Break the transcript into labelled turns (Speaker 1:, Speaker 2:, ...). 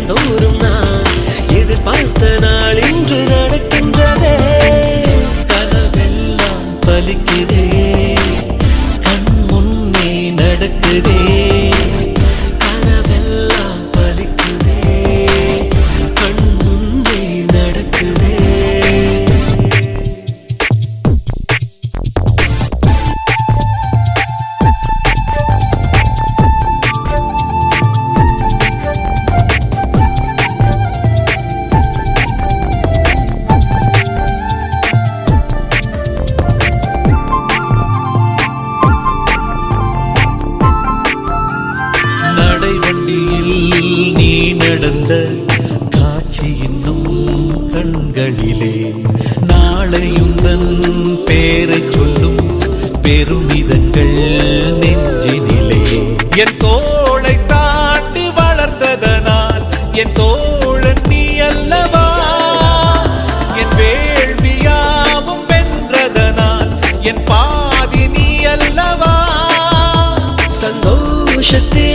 Speaker 1: தினந்தோறும் நான் எதிர்பார்த்த நாள் இன்று நடக்கின்றதே. கனவெல்லாம் பலிக்குதே, கண் முன்னே நடக்குதே. கனவெல்லாம் பலிக்குதே, கண் முன்னே நடக்குதே. நடைவண்டியில் நீ நடந்த காட்சி இன்னும் கண்களிலே, நாளையுந்தன் பேரை சொல்லும் பெருமிதங்கள் நெஞ்சினிலே. என் தோளை தாண்டி வளர்ந்ததனால் என் தோழன் நீ அல்லவா, என் வேள்வியாவும் வென்றதனால் என் பாதி நீ அல்லவா. சந்தோஷத்தே